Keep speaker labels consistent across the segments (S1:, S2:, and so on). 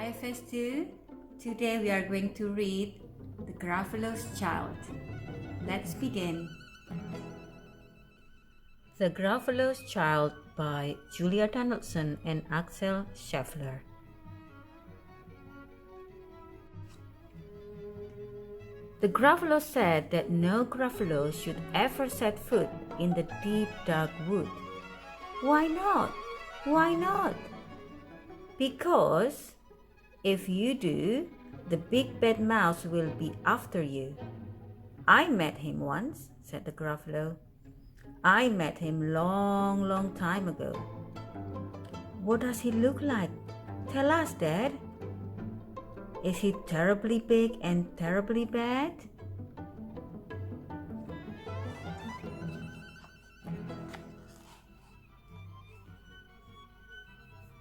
S1: FS2. Today we are going to read The Gruffalo's Child. Let's begin.
S2: The Gruffalo's Child by Julia Donaldson and Axel Scheffler. The Gruffalo said that no Gruffalo should ever set foot in the deep dark wood. Why not? Why not? Because if you do, the big bad mouse will be after you. I met him once, said the Gruffalo. I met him long time ago. What does he look like? Tell us, Dad. Is he terribly big and terribly bad?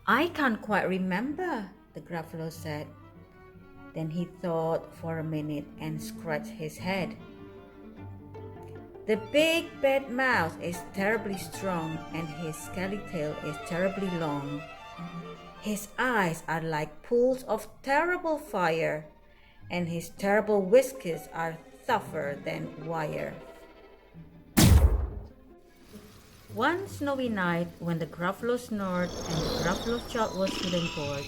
S2: I can't quite remember, the Gruffalo said. Then he thought for a minute and scratched his head. The big bad mouse is terribly strong and his scaly tail is terribly long. His eyes are like pools of terrible fire, and his terrible whiskers are tougher than wire. One snowy night, when the Gruffalo snored and the Gruffalo's child was feeling bored,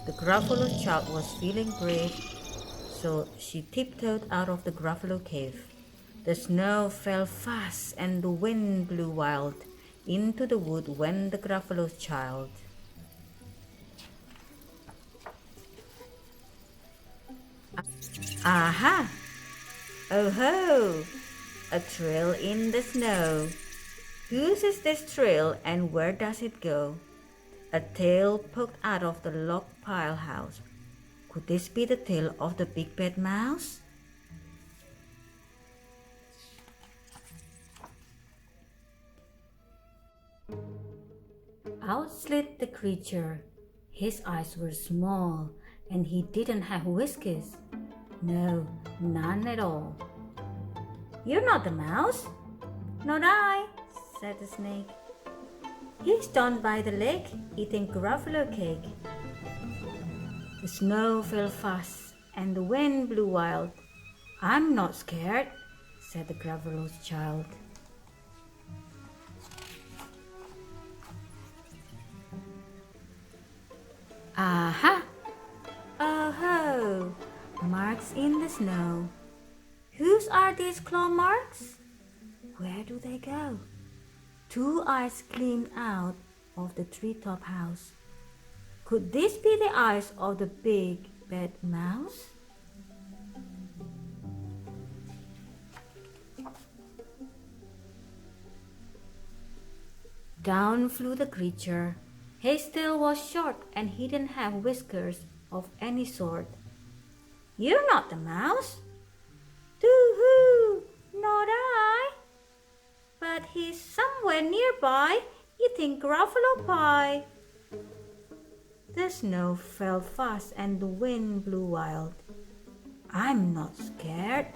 S2: the Gruffalo's child was feeling brave, so she tiptoed out of the Gruffalo cave. The snow fell fast and the wind blew wild into the wood when the Gruffalo's child. Aha! Oh ho! A trail in the snow. Whose is this trail and where does it go? A tail poked out of the log pile house. Could this be the tail of the big bad mouse? Out slid the creature. His eyes were small and he didn't have whiskers. No, none at all. You're not the mouse? Not I, said the snake. He's down by the lake eating Gruffalo cake. The snow fell fast and the wind blew wild. I'm not scared, said the Gruffalo's child. Aha! Oh ho! Marks in the snow. Whose are these claw marks? Where do they go? Two eyes gleamed out of the treetop house. Could this be the eyes of the big bad mouse? Down flew the creature. His tail was short and he didn't have whiskers of any sort. You're not the mouse? Doo-hoo! Not I! But he's somewhere nearby eating Gruffalo pie. The snow fell fast and the wind blew wild. I'm not scared,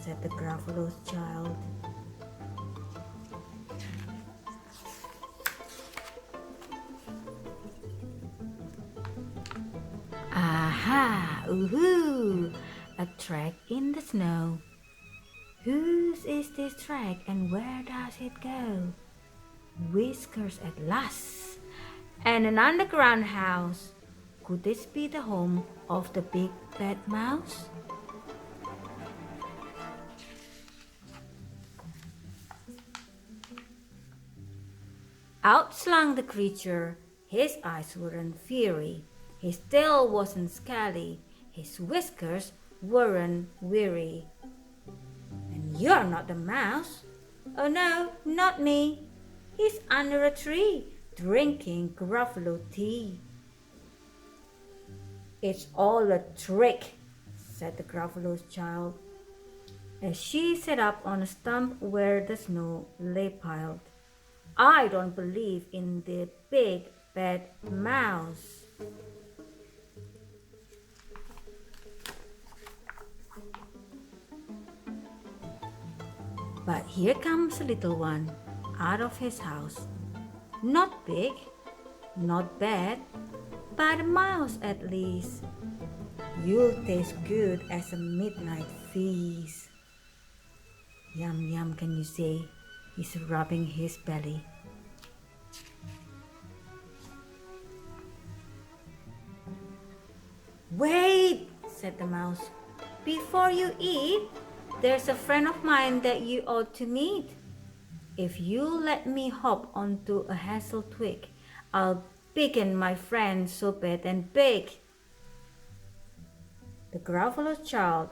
S2: said the Gruffalo's child. Aha! Ooh-hoo! A track in the snow. Whose is this track and where does it go? Whiskers at last. And an underground house. Could this be the home of the big bad mouse? Out slunk the creature. His eyes weren't fiery. His tail wasn't scaly. His whiskers weren't weary. And you're not the mouse. Oh no, not me. He's under a tree, drinking Gruffalo tea. It's all a trick, said the Gruffalo's child, as she sat up on a stump where the snow lay piled. I don't believe in the big bad mouse. But here comes a little one out of his house. Not big, not bad, but a mouse at least. You'll taste good as a midnight feast. Yum yum, can you see? He's rubbing his belly. Wait, said the mouse. Before you eat, there's a friend of mine that you ought to meet. If you let me hop onto a hazel twig, I'll beckon my friend so bad and big. The Gruffalo child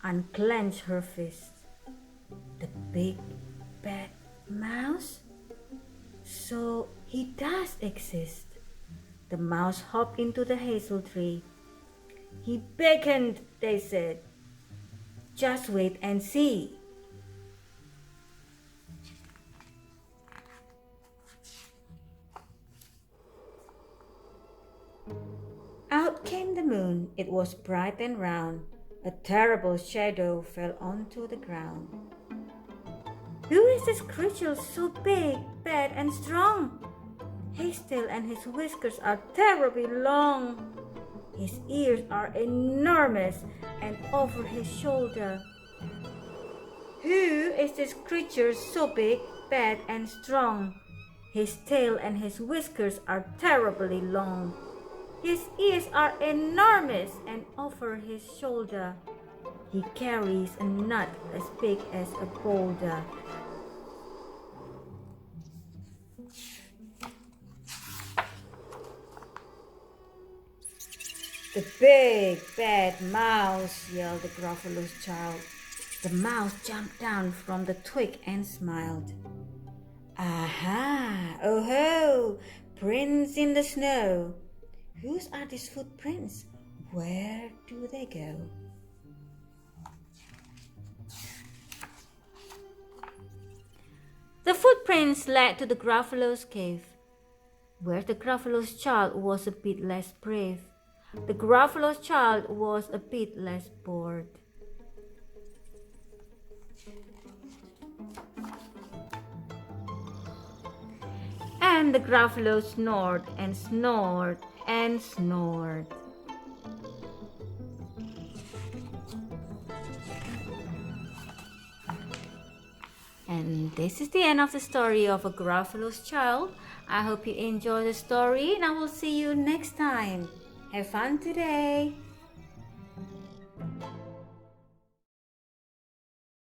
S2: unclenched her fist. The big bad mouse? So he does exist. The mouse hopped into the hazel tree. He beckoned, they said. Just wait and see. Out came the moon. It was bright and round. A terrible shadow fell onto the ground. Who is this creature so big, bad, and strong? His tail and his whiskers are terribly long. His ears are enormous and over his shoulder. Who is this creature so big, bad, and strong? His tail and his whiskers are terribly long. His ears are enormous and over his shoulder. He carries a nut as big as a boulder. The big bad mouse, yelled the Gruffalo's child. The mouse jumped down from the twig and smiled. Aha! Oh ho! Prints in the snow. Whose are these footprints? Where do they go? The footprints led to the Gruffalo's cave, where the Gruffalo's child was a bit less brave. The Gruffalo's child was a bit less bored. And the Gruffalo snored and snored and snored. And this is the end of the story of a Gruffalo's child. I hope you enjoy the story and I will see you next time. Have fun today.